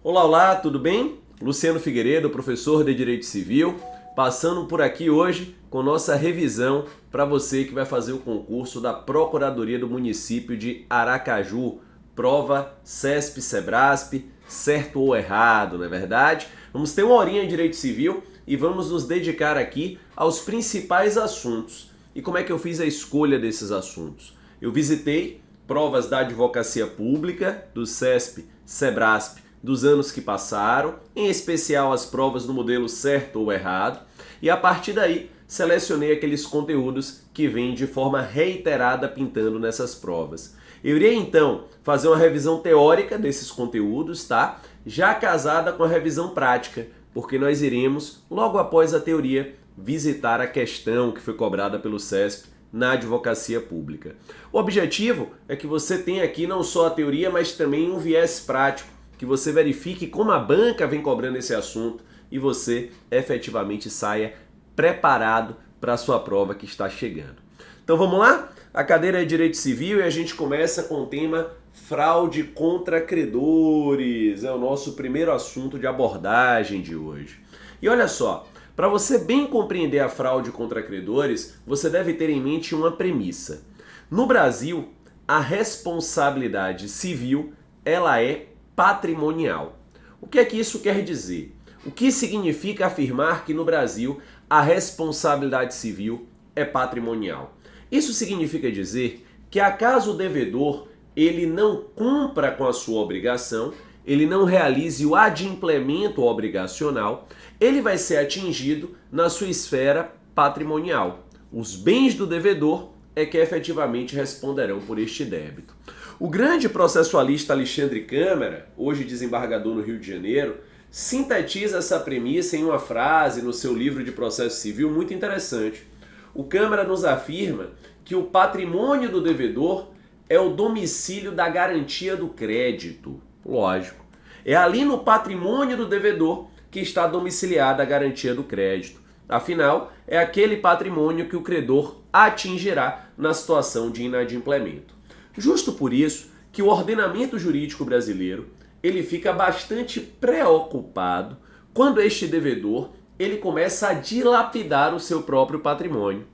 Olá, olá, tudo bem? Luciano Figueiredo, professor de Direito Civil, passando por aqui hoje com nossa revisão para você que vai fazer o concurso da Procuradoria do Município de Aracaju, prova CESP-SEBRASP, certo ou errado, não é verdade? Vamos ter uma horinha em Direito Civil e vamos nos dedicar aqui aos principais assuntos. E como é que eu fiz a escolha desses assuntos? Eu visitei provas da Advocacia Pública, do CESP, SEBRASP, dos anos que passaram, em especial as provas no modelo certo ou errado, e a partir daí selecionei aqueles conteúdos que vêm de forma reiterada pintando nessas provas. Eu irei então fazer uma revisão teórica desses conteúdos, tá? Já casada com a revisão prática, porque nós iremos, logo após a teoria, visitar a questão que foi cobrada pelo CESP na Advocacia Pública. O objetivo é que você tenha aqui não só a teoria, mas também um viés prático, que você verifique como a banca vem cobrando esse assunto e você efetivamente saia preparado para a sua prova que está chegando. Então vamos lá? A cadeira é Direito Civil e a gente começa com o tema fraude contra credores. É o nosso primeiro assunto de abordagem de hoje. E olha só, para você bem compreender a fraude contra credores, você deve ter em mente uma premissa. No Brasil, a responsabilidade civil, ela é patrimonial. O que é que isso quer dizer? O que significa afirmar que no Brasil a responsabilidade civil é patrimonial? Isso significa dizer que acaso o devedor ele não cumpra com a sua obrigação, ele não realize o adimplemento obrigacional, ele vai ser atingido na sua esfera patrimonial. Os bens do devedor é que efetivamente responderão por este débito. O grande processualista Alexandre Câmara, hoje desembargador no Rio de Janeiro, sintetiza essa premissa em uma frase no seu livro de processo civil muito interessante. O Câmara nos afirma que o patrimônio do devedor é o domicílio da garantia do crédito. Lógico. É ali no patrimônio do devedor que está domiciliada a garantia do crédito. Afinal, é aquele patrimônio que o credor atingirá na situação de inadimplemento. Justo por isso que o ordenamento jurídico brasileiro ele fica bastante preocupado quando este devedor ele começa a dilapidar o seu próprio patrimônio.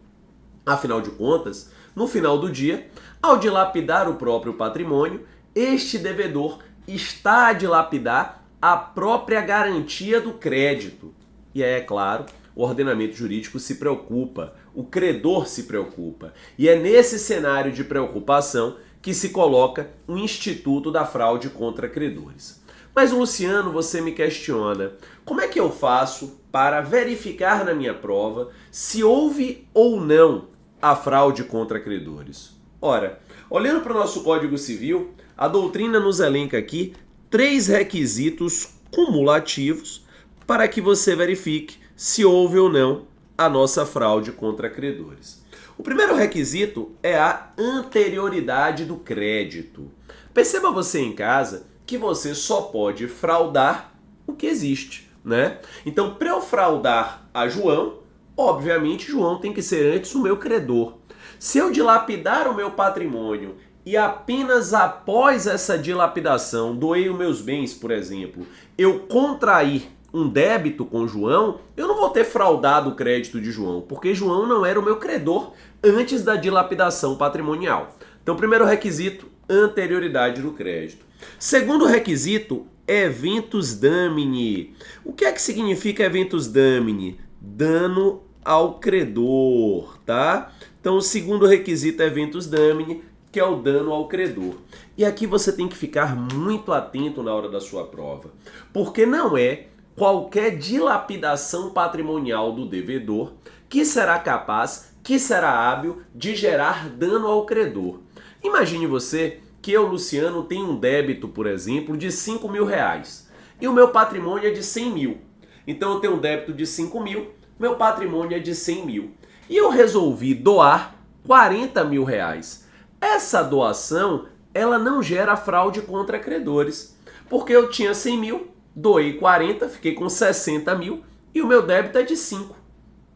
Afinal de contas, no final do dia, ao dilapidar o próprio patrimônio, este devedor está a dilapidar a própria garantia do crédito. E aí, é claro, o ordenamento jurídico se preocupa, o credor se preocupa. E é nesse cenário de preocupação que se coloca o Instituto da Fraude contra Credores. Mas, Luciano, você me questiona, como é que eu faço para verificar na minha prova se houve ou não a fraude contra credores? Ora, olhando para o nosso Código Civil, a doutrina nos elenca aqui 3 requisitos cumulativos para que você verifique se houve ou não a nossa fraude contra credores. O primeiro requisito é a anterioridade do crédito. Perceba você em casa que você só pode fraudar o que existe, né? Então, para eu fraudar a João, obviamente João tem que ser antes o meu credor. Se eu dilapidar o meu patrimônio e apenas após essa dilapidação doei os meus bens, por exemplo, eu contrair um débito com João, eu não vou ter fraudado o crédito de João, porque João não era o meu credor antes da dilapidação patrimonial. Então, primeiro requisito, anterioridade do crédito. Segundo requisito, eventus damini. O que é que significa eventus damini? Dano ao credor, tá? Então, o segundo requisito é eventus damini, que é o dano ao credor. E aqui você tem que ficar muito atento na hora da sua prova, porque não é qualquer dilapidação patrimonial do devedor que será capaz, que será hábil de gerar dano ao credor. Imagine você que eu, Luciano, tenho um débito, por exemplo, de 5 mil reais e o meu patrimônio é de 100 mil. Então eu tenho um débito de 5 mil, meu patrimônio é de 100 mil. E eu resolvi doar 40 mil reais. Essa doação, ela não gera fraude contra credores, porque eu tinha 100 mil, doei 40, fiquei com 60 mil e o meu débito é de 5.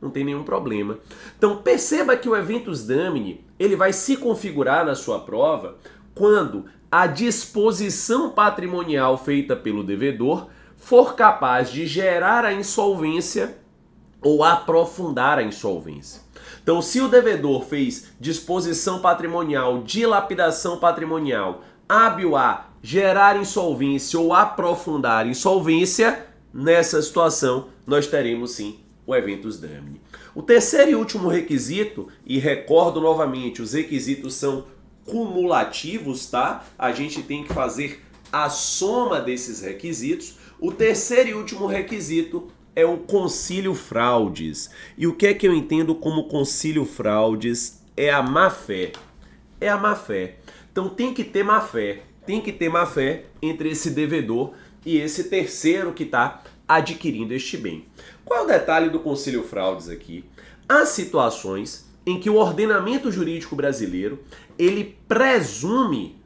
Não tem nenhum problema. Então perceba que o eventus damini ele vai se configurar na sua prova quando a disposição patrimonial feita pelo devedor for capaz de gerar a insolvência ou aprofundar a insolvência. Então, se o devedor fez disposição patrimonial, dilapidação patrimonial, hábil a gerar insolvência ou aprofundar insolvência, nessa situação nós teremos sim o eventus damini. O terceiro e último requisito, e recordo novamente, os requisitos são cumulativos, tá? A gente tem que fazer a soma desses requisitos. O terceiro e último requisito é o concílio fraudes. E o que é que eu entendo como concílio fraudes? É a má-fé. É a má-fé. Então tem que ter má-fé. Tem que ter má-fé entre esse devedor e esse terceiro que está adquirindo este bem. Qual é o detalhe do concílio fraudes aqui? Há situações em que o ordenamento jurídico brasileiro ele presume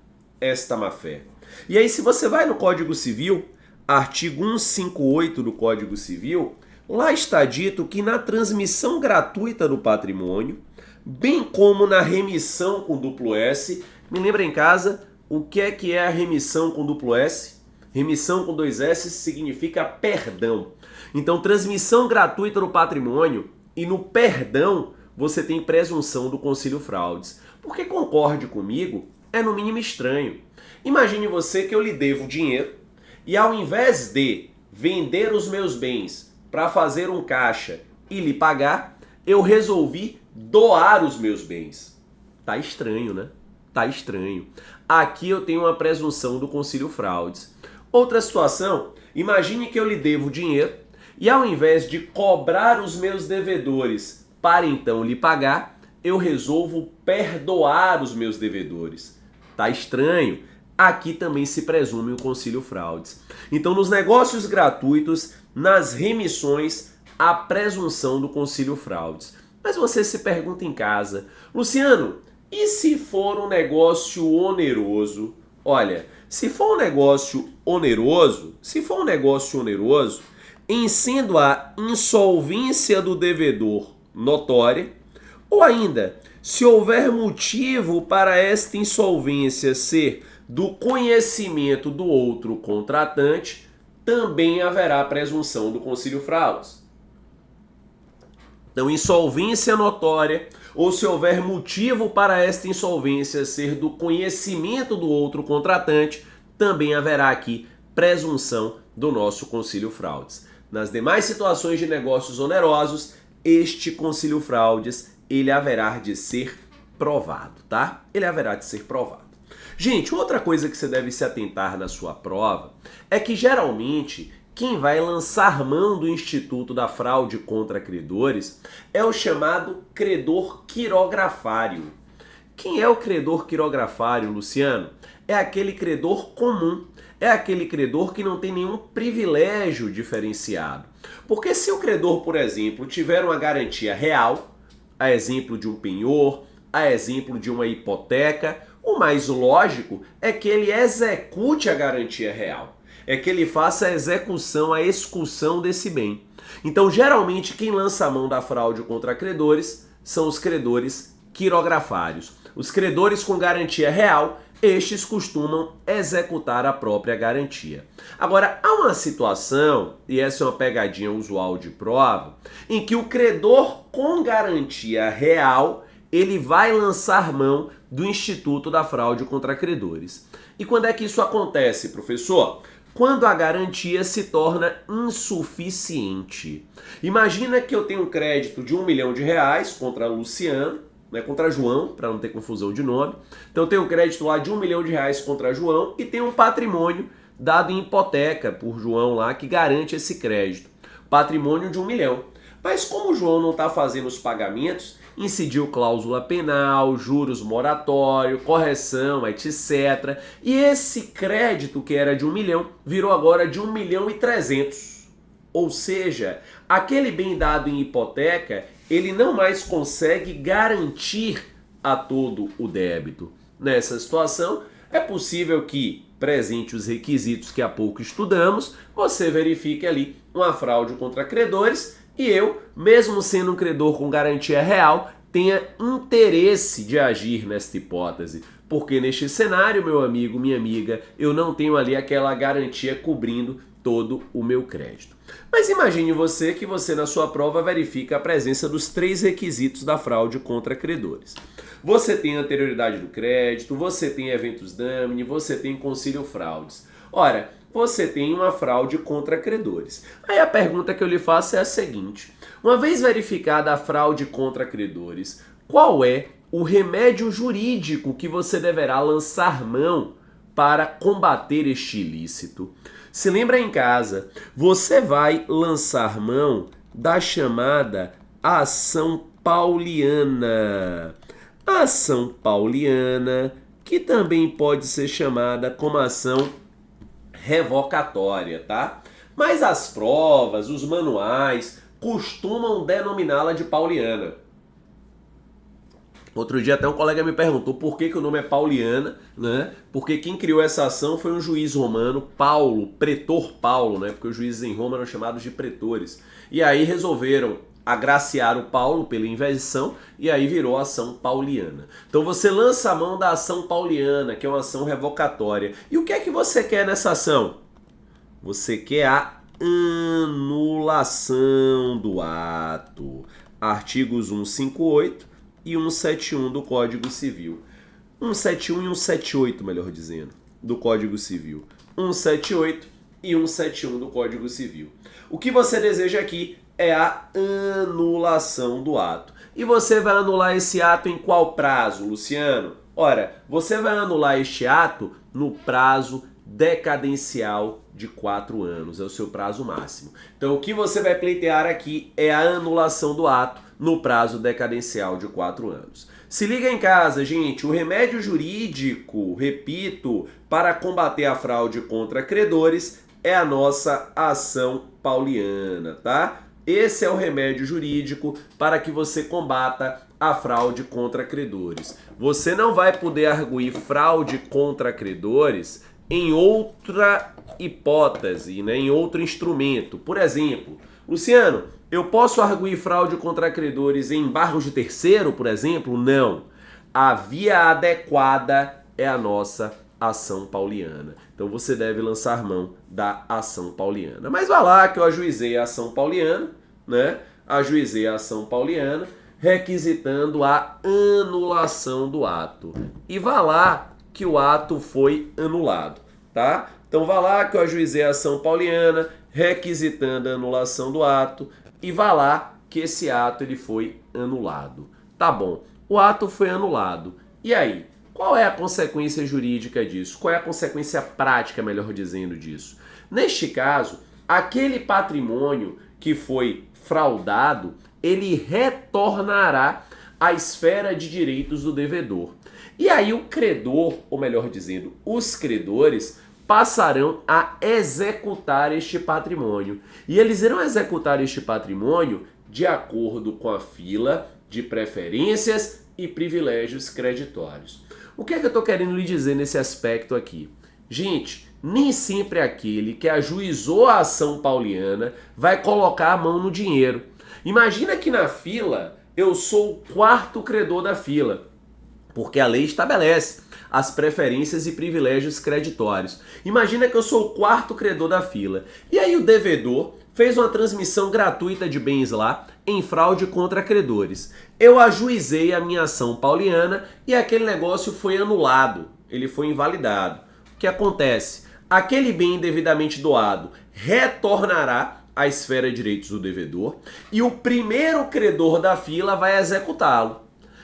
esta má-fé. E aí, se você vai no Código Civil, artigo 158 do Código Civil, lá está dito que na transmissão gratuita do patrimônio, bem como na remissão com duplo S, me lembra em casa o que é a remissão com duplo S? Remissão com dois S significa perdão. Então, transmissão gratuita do patrimônio e no perdão você tem presunção do concílio fraudes. Porque concorde comigo, é no mínimo estranho. Imagine você que eu lhe devo dinheiro e ao invés de vender os meus bens para fazer um caixa e lhe pagar, eu resolvi doar os meus bens. Tá estranho, né? Tá estranho. Aqui eu tenho uma presunção do concílio fraudes. Outra situação, imagine que eu lhe devo dinheiro e ao invés de cobrar os meus devedores para então lhe pagar, eu resolvo perdoar os meus devedores. Tá estranho? Aqui também se presume o concílio fraudes. Então, nos negócios gratuitos, nas remissões, a presunção do concílio fraudes. Mas você se pergunta em casa, Luciano, e se for um negócio oneroso? Olha, se for um negócio oneroso, em sendo a insolvência do devedor notória, ou ainda, se houver motivo para esta insolvência ser do conhecimento do outro contratante, também haverá presunção do concílio fraudes. Então, insolvência notória, ou se houver motivo para esta insolvência ser do conhecimento do outro contratante, também haverá aqui presunção do nosso concílio fraudes. Nas demais situações de negócios onerosos, este concílio fraudes, ele haverá de ser provado, tá? Ele haverá de ser provado. Gente, outra coisa que você deve se atentar na sua prova é que geralmente quem vai lançar mão do Instituto da Fraude contra Credores é o chamado credor quirografário. Quem é o credor quirografário, Luciano? É aquele credor comum, é aquele credor que não tem nenhum privilégio diferenciado. Porque se o credor, por exemplo, tiver uma garantia real, a exemplo de um penhor, a exemplo de uma hipoteca, o mais lógico é que ele execute a garantia real, é que ele faça a execução, a execução desse bem. Então, geralmente, quem lança a mão da fraude contra credores são os credores quirografários. Os credores com garantia real, estes costumam executar a própria garantia. Agora, há uma situação, e essa é uma pegadinha usual de prova, em que o credor com garantia real, ele vai lançar mão do Instituto da Fraude contra Credores. E quando é que isso acontece, professor? Quando a garantia se torna insuficiente. Imagina que eu tenho um crédito de R$1 milhão contra Luciano, contra João, para não ter confusão de nome. Então eu tenho um crédito lá de R$1 milhão contra João e tenho um patrimônio dado em hipoteca por João lá que garante esse crédito. Patrimônio de R$1 milhão. Mas como o João não está fazendo os pagamentos, incidiu cláusula penal, juros moratório, correção, etc. E esse crédito que era de R$1 milhão virou agora de R$1,3 milhão. Ou seja, aquele bem dado em hipoteca, ele não mais consegue garantir a todo o débito. Nessa situação, é possível que, presente os requisitos que há pouco estudamos, você verifique ali uma fraude contra credores e eu, mesmo sendo um credor com garantia real, tenha interesse de agir nesta hipótese. Porque neste cenário, meu amigo, minha amiga, eu não tenho ali aquela garantia cobrindo todo o meu crédito. Mas imagine você que você na sua prova verifica a presença dos 3 requisitos da fraude contra credores. Você tem anterioridade do crédito, você tem eventus damini, você tem concílio fraudes. Ora, você tem uma fraude contra credores. Aí a pergunta que eu lhe faço é a seguinte: uma vez verificada a fraude contra credores, qual é o remédio jurídico que você deverá lançar mão para combater este ilícito? Se lembra em casa, você vai lançar mão da chamada ação pauliana. A ação pauliana, que também pode ser chamada como ação revocatória, tá? Mas as provas, os manuais, costumam denominá-la de pauliana. Outro dia até um colega me perguntou por que o nome é pauliana, né? Porque quem criou essa ação foi um juiz romano, Paulo, pretor Paulo, né? Porque os juízes em Roma eram chamados de pretores. E aí resolveram agraciar o Paulo pela invenção e aí virou a ação pauliana. Então você lança a mão da ação pauliana, que é uma ação revocatória. E o que é que você quer nessa ação? Você quer a anulação do ato. Artigos 158 e 171 do Código Civil. 171 e 178, melhor dizendo, do Código Civil. 178 e 171 do Código Civil. O que você deseja aqui é a anulação do ato. E você vai anular esse ato em qual prazo, Luciano? Ora, você vai anular este ato no prazo decadencial de 4 anos, é o seu prazo máximo. Então o que você vai pleitear aqui é a anulação do ato no prazo decadencial de 4 anos. Se liga em casa, gente, o remédio jurídico, repito, para combater a fraude contra credores é a nossa ação pauliana, tá? Esse é o remédio jurídico para que você combata a fraude contra credores. Você não vai poder arguir fraude contra credores em outra hipótese, né? Em outro instrumento. Por exemplo, Luciano, eu posso arguir fraude contra credores em embargos de terceiro, por exemplo? Não. A via adequada é a nossa ação pauliana. Então você deve lançar mão da ação pauliana. Mas vá lá que eu ajuizei a ação pauliana, né? Ajuizei a ação pauliana, requisitando a anulação do ato. E vá lá que o ato foi anulado, tá? Então vá lá que eu ajuizei a ação pauliana, requisitando a anulação do ato, e vá lá que esse ato ele foi anulado. Tá bom, o ato foi anulado. E aí? Qual é a consequência jurídica disso? Qual é a consequência prática, melhor dizendo, disso? Neste caso, aquele patrimônio que foi fraudado, ele retornará à esfera de direitos do devedor. E aí o credor, ou melhor dizendo, os credores, passarão a executar este patrimônio. E eles irão executar este patrimônio de acordo com a fila de preferências e privilégios creditórios. O que é que eu estou querendo lhe dizer nesse aspecto aqui? Gente, nem sempre aquele que ajuizou a ação pauliana vai colocar a mão no dinheiro. Imagina que na fila eu sou o 4º credor da fila, porque a lei estabelece as preferências e privilégios creditórios. Imagina que eu sou o 4º credor da fila. E aí o devedor fez uma transmissão gratuita de bens lá em fraude contra credores. Eu ajuizei a minha ação pauliana e aquele negócio foi anulado, ele foi invalidado. O que acontece? Aquele bem devidamente doado retornará à esfera de direitos do devedor e o primeiro credor da fila vai executá-lo.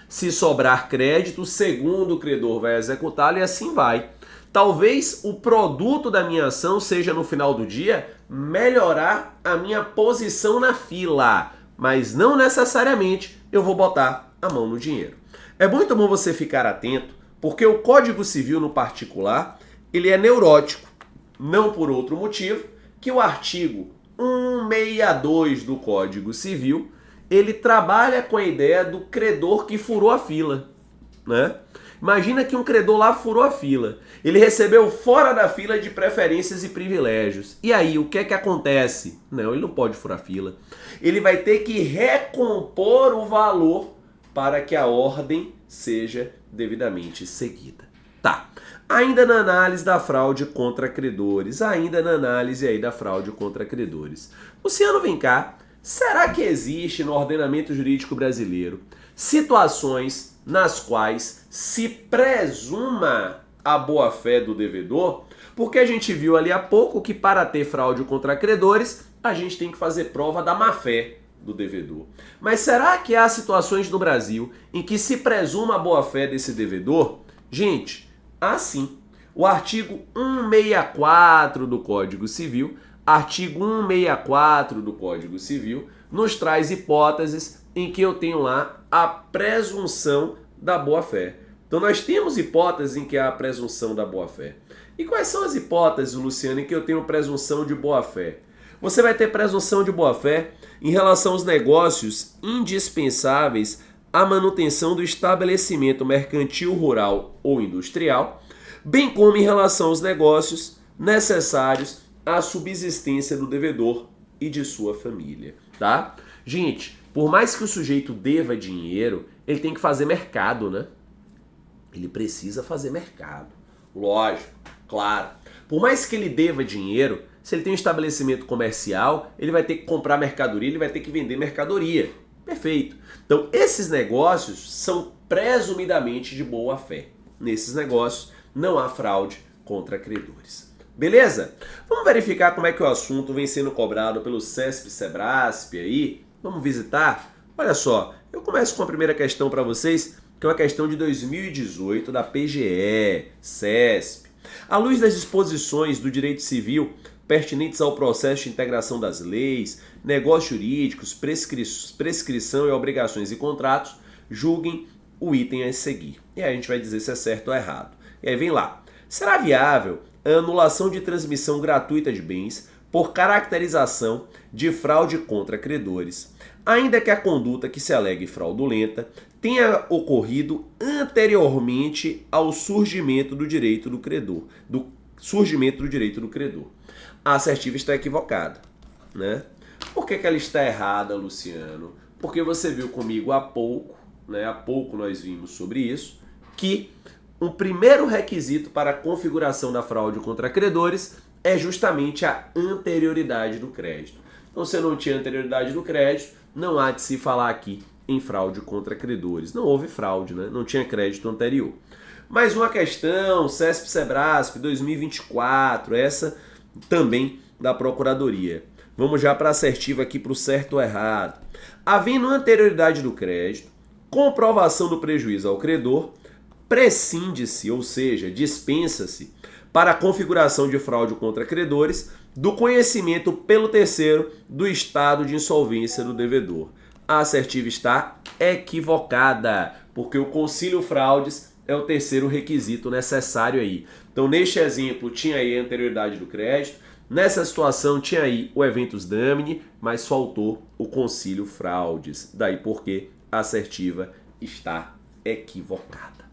Se sobrar crédito, o segundo credor vai executá-lo e assim vai. Talvez o produto da minha ação seja, no final do dia, melhorar a minha posição na fila, mas não necessariamente eu vou botar a mão no dinheiro. É muito bom você ficar atento, porque o Código Civil, no particular, ele é neurótico. Não por outro motivo que o artigo 162 do Código Civil, ele trabalha com a ideia do credor que furou a fila, né? Imagina que um credor lá furou a fila. Ele recebeu fora da fila de preferências e privilégios. E aí, o que é que acontece? Não, ele não pode furar a fila. Ele vai ter que recompor o valor para que a ordem seja devidamente seguida. Tá. Ainda na análise da fraude contra credores, Luciano, vem cá. Será que existe no ordenamento jurídico brasileiro situações nas quais se presuma a boa-fé do devedor? Porque a gente viu ali há pouco que para ter fraude contra credores, a gente tem que fazer prova da má-fé do devedor. Mas será que há situações no Brasil em que se presuma a boa-fé desse devedor? Gente, há sim. O artigo 164 do Código Civil, nos traz hipóteses em que eu tenho lá a presunção da boa-fé. Então nós temos hipóteses em que há a presunção da boa-fé. E quais são as hipóteses, Luciano, em que eu tenho presunção de boa-fé? Você vai ter presunção de boa-fé em relação aos negócios indispensáveis à manutenção do estabelecimento mercantil, rural ou industrial, bem como em relação aos negócios necessários à subsistência do devedor e de sua família, tá? Gente, por mais que o sujeito deva dinheiro, ele tem que fazer mercado, né? Ele precisa fazer mercado. Lógico, claro. Por mais que ele deva dinheiro, se ele tem um estabelecimento comercial, ele vai ter que comprar mercadoria, ele vai ter que vender mercadoria. Perfeito. Então, esses negócios são presumidamente de boa fé. Nesses negócios, não há fraude contra credores. Beleza? Vamos verificar como é que o assunto vem sendo cobrado pelo CESP, SEBRASP aí. Vamos visitar? Olha só, eu começo com a primeira questão para vocês, que é uma questão de 2018 da PGE, CESP. À luz das disposições do direito civil pertinentes ao processo de integração das leis, negócios jurídicos, prescrição e obrigações e contratos, julguem o item a seguir. E aí a gente vai dizer se é certo ou errado. E aí vem lá. Será viável a anulação de transmissão gratuita de bens por caracterização de fraude contra credores, ainda que a conduta que se alegue fraudulenta tenha ocorrido anteriormente ao surgimento do direito do credor, A assertiva está equivocada, né? Por que ela está errada, Luciano? Porque você viu comigo há pouco, né? Há pouco nós vimos sobre isso, que um primeiro requisito para a configuração da fraude contra credores é justamente a anterioridade do crédito. Então, se não tinha anterioridade do crédito, não há de se falar aqui em fraude contra credores. Não houve fraude, né? Não tinha crédito anterior. Mais uma questão, CESP-SEBRASP 2024, essa também da Procuradoria. Vamos já para a assertiva aqui para o certo ou errado. Havendo anterioridade do crédito, comprovação do prejuízo ao credor, prescinde-se, ou seja, dispensa-se, para a configuração de fraude contra credores, do conhecimento pelo terceiro do estado de insolvência do devedor. A assertiva está equivocada, porque o concílio fraudes é o terceiro requisito necessário aí. Então, neste exemplo, tinha aí a anterioridade do crédito, nessa situação tinha aí o eventus damini, mas faltou o concílio fraudes. Daí porque a assertiva está equivocada.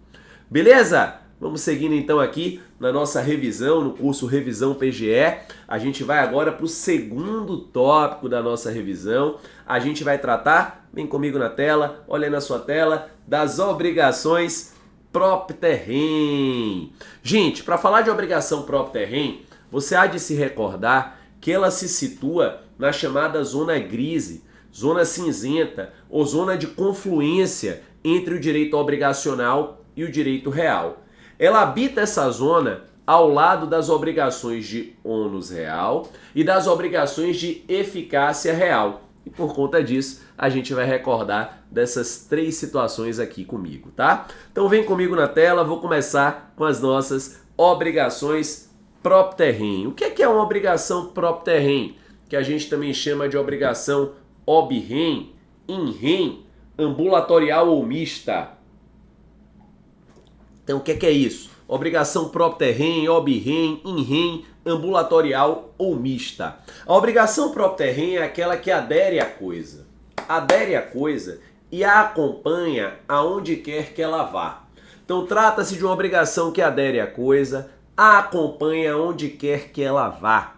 Beleza? Vamos seguindo então aqui na nossa revisão, no curso Revisão PGE. A gente vai agora para o segundo tópico da nossa revisão. A gente vai tratar, vem comigo na tela, olha aí na sua tela, das obrigações propter-rem. Gente, para falar de obrigação propter-rem, você há de se recordar que ela se situa na chamada zona grise, zona cinzenta ou zona de confluência entre o direito obrigacional e o direito real. Ela habita essa zona ao lado das obrigações de ônus real e das obrigações de eficácia real. E por conta disso, a gente vai recordar dessas três situações aqui comigo, tá? Então vem comigo na tela, vou começar com as nossas obrigações propter-rem. O que é uma obrigação propter-rem? Que a gente também chama de obrigação ob-rem, in-rem, ambulatorial ou mista. Então, o que é isso? Obrigação propter-rem, ob-rem, in-rem, ambulatorial ou mista. A obrigação propter-rem é aquela que adere à coisa. Adere à coisa e a acompanha aonde quer que ela vá. Então, trata-se de uma obrigação que adere à coisa, a acompanha aonde quer que ela vá.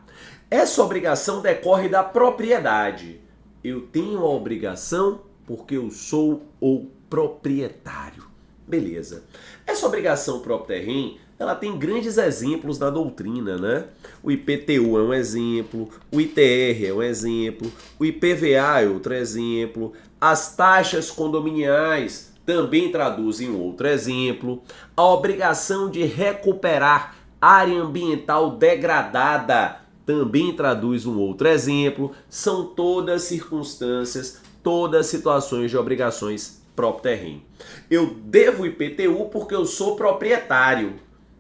Essa obrigação decorre da propriedade. Eu tenho a obrigação porque eu sou o proprietário. Beleza. Essa obrigação próprio terreno, ela tem grandes exemplos na doutrina, né? O IPTU é um exemplo, o ITR é um exemplo, o IPVA é outro exemplo, as taxas condominiais também traduzem outro exemplo, a obrigação de recuperar área ambiental degradada também traduz um outro exemplo. São todas circunstâncias, todas situações de obrigações próprio terreno. Eu devo IPTU porque eu sou proprietário.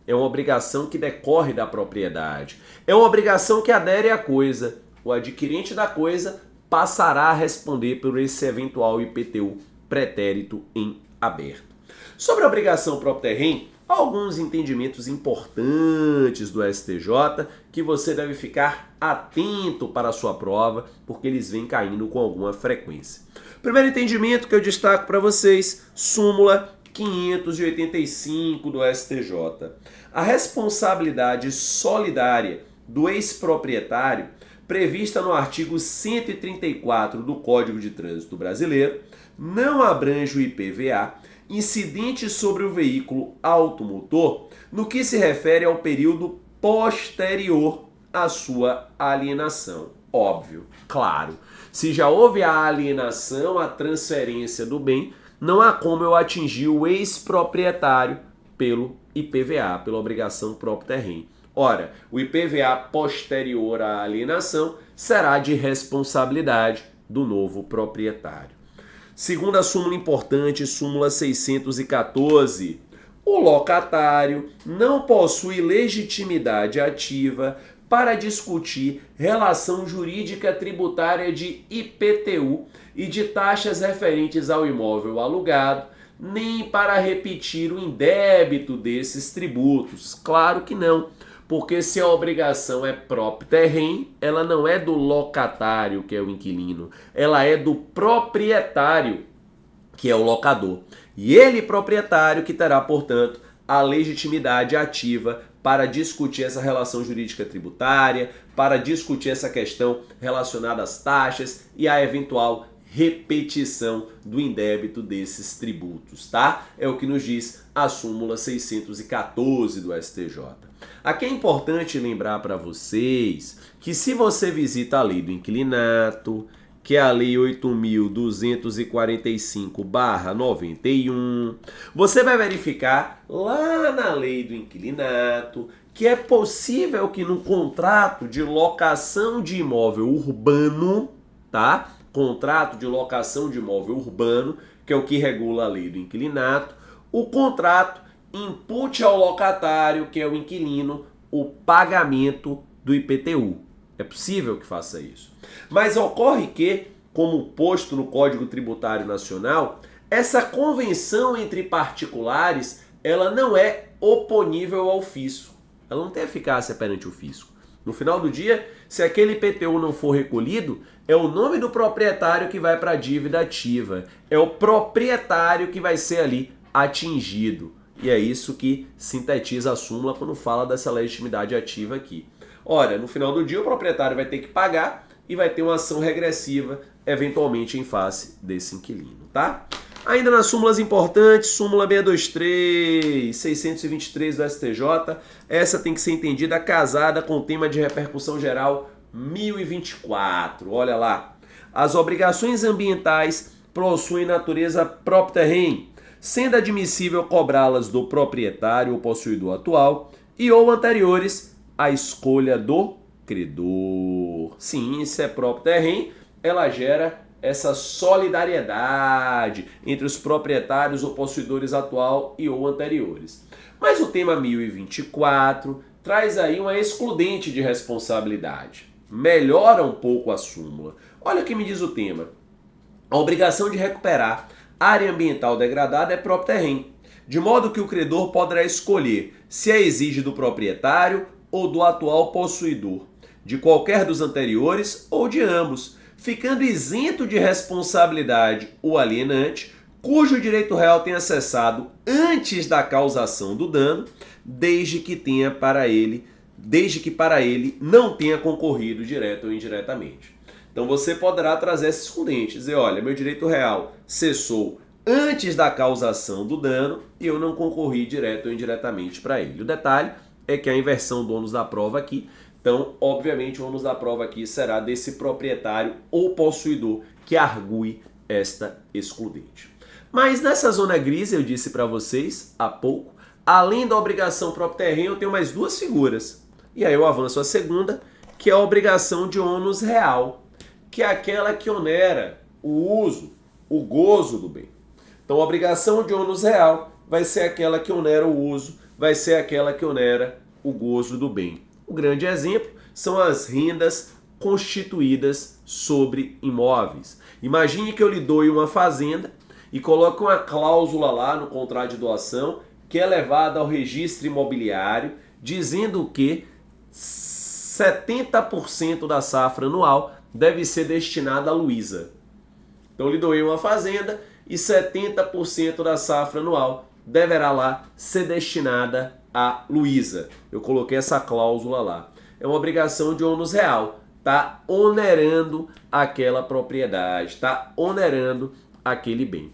É uma obrigação que decorre da propriedade. É uma obrigação que adere à coisa. O adquirente da coisa passará a responder por esse eventual IPTU pretérito em aberto. Sobre a obrigação próprio terreno, há alguns entendimentos importantes do STJ que você deve ficar atento para a sua prova, porque eles vêm caindo com alguma frequência. Primeiro entendimento que eu destaco para vocês, súmula 585 do STJ. A responsabilidade solidária do ex-proprietário, prevista no artigo 134 do Código de Trânsito Brasileiro, não abrange o IPVA incidente sobre o veículo automotor no que se refere ao período posterior à sua alienação. Óbvio, claro. Se já houve a alienação, a transferência do bem, não há como eu atingir o ex-proprietário pelo IPVA, pela obrigação próprio terreno. Ora, o IPVA posterior à alienação será de responsabilidade do novo proprietário. Segunda súmula importante, súmula 614. O locatário não possui legitimidade ativa para discutir relação jurídica tributária de IPTU e de taxas referentes ao imóvel alugado, nem para repetir o indébito desses tributos. Claro que não, porque se a obrigação é próprio terreno, ela não é do locatário, que é o inquilino, ela é do proprietário, que é o locador. E ele, proprietário, que terá, portanto, a legitimidade ativa para discutir essa relação jurídica tributária, para discutir essa questão relacionada às taxas e à eventual repetição do indébito desses tributos, tá? É o que nos diz a súmula 614 do STJ. Aqui é importante lembrar para vocês que se você visita a lei do inquilinato, que é a lei 8.245/91, você vai verificar lá na lei do inquilinato que é possível que no contrato de locação de imóvel urbano, tá? Contrato de locação de imóvel urbano, que é o que regula a lei do inquilinato, o contrato impute ao locatário, que é o inquilino, o pagamento do IPTU. É possível que faça isso. Mas ocorre que, como posto no Código Tributário Nacional, essa convenção entre particulares, ela não é oponível ao fisco. Ela não tem eficácia perante o fisco. No final do dia, se aquele IPTU não for recolhido, é o nome do proprietário que vai para a dívida ativa. É o proprietário que vai ser ali atingido. E é isso que sintetiza a súmula quando fala dessa legitimidade ativa aqui. Ora, no final do dia o proprietário vai ter que pagar e vai ter uma ação regressiva, eventualmente em face desse inquilino, tá? Ainda nas súmulas importantes, súmula 623, 623 do STJ, essa tem que ser entendida casada com o tema de repercussão geral 1024. Olha lá, as obrigações ambientais possuem natureza próprio terreno, sendo admissível cobrá-las do proprietário ou possuidor atual e ou anteriores à escolha do credor. Sim, se é próprio terreno, ela gera essa solidariedade entre os proprietários ou possuidores atual e ou anteriores. Mas o tema 1024 traz aí uma excludente de responsabilidade. Melhora um pouco a súmula. Olha o que me diz o tema. A obrigação de recuperar área ambiental degradada é próprio terreno, de modo que o credor poderá escolher se a exige do proprietário ou do atual possuidor, de qualquer dos anteriores ou de ambos, ficando isento de responsabilidade o alienante, cujo direito real tenha cessado antes da causação do dano, desde que para ele não tenha concorrido direto ou indiretamente. Então você poderá trazer essa excludente, dizer, olha, meu direito real cessou antes da causação do dano e eu não concorri direto ou indiretamente para ele. O detalhe é que a inversão do ônus da prova aqui, então, obviamente, o ônus da prova aqui será desse proprietário ou possuidor que argue esta excludente. Mas nessa zona gris, eu disse para vocês há pouco, além da obrigação próprio terreno, eu tenho mais duas figuras. E aí eu avanço a segunda, que é a obrigação de ônus real, que é aquela que onera o uso, o gozo do bem. Então, a obrigação de ônus real vai ser aquela que onera o uso, vai ser aquela que onera o gozo do bem. O grande exemplo são as rendas constituídas sobre imóveis. Imagine que eu lhe doe uma fazenda e coloque uma cláusula lá no contrato de doação que é levada ao registro imobiliário dizendo que 70% da safra anual deve ser destinada a Luísa. Então eu lhe doei uma fazenda e 70% da safra anual deverá lá ser destinada a Luísa. Eu coloquei essa cláusula lá. É uma obrigação de ônus real. Está onerando aquela propriedade, está onerando aquele bem.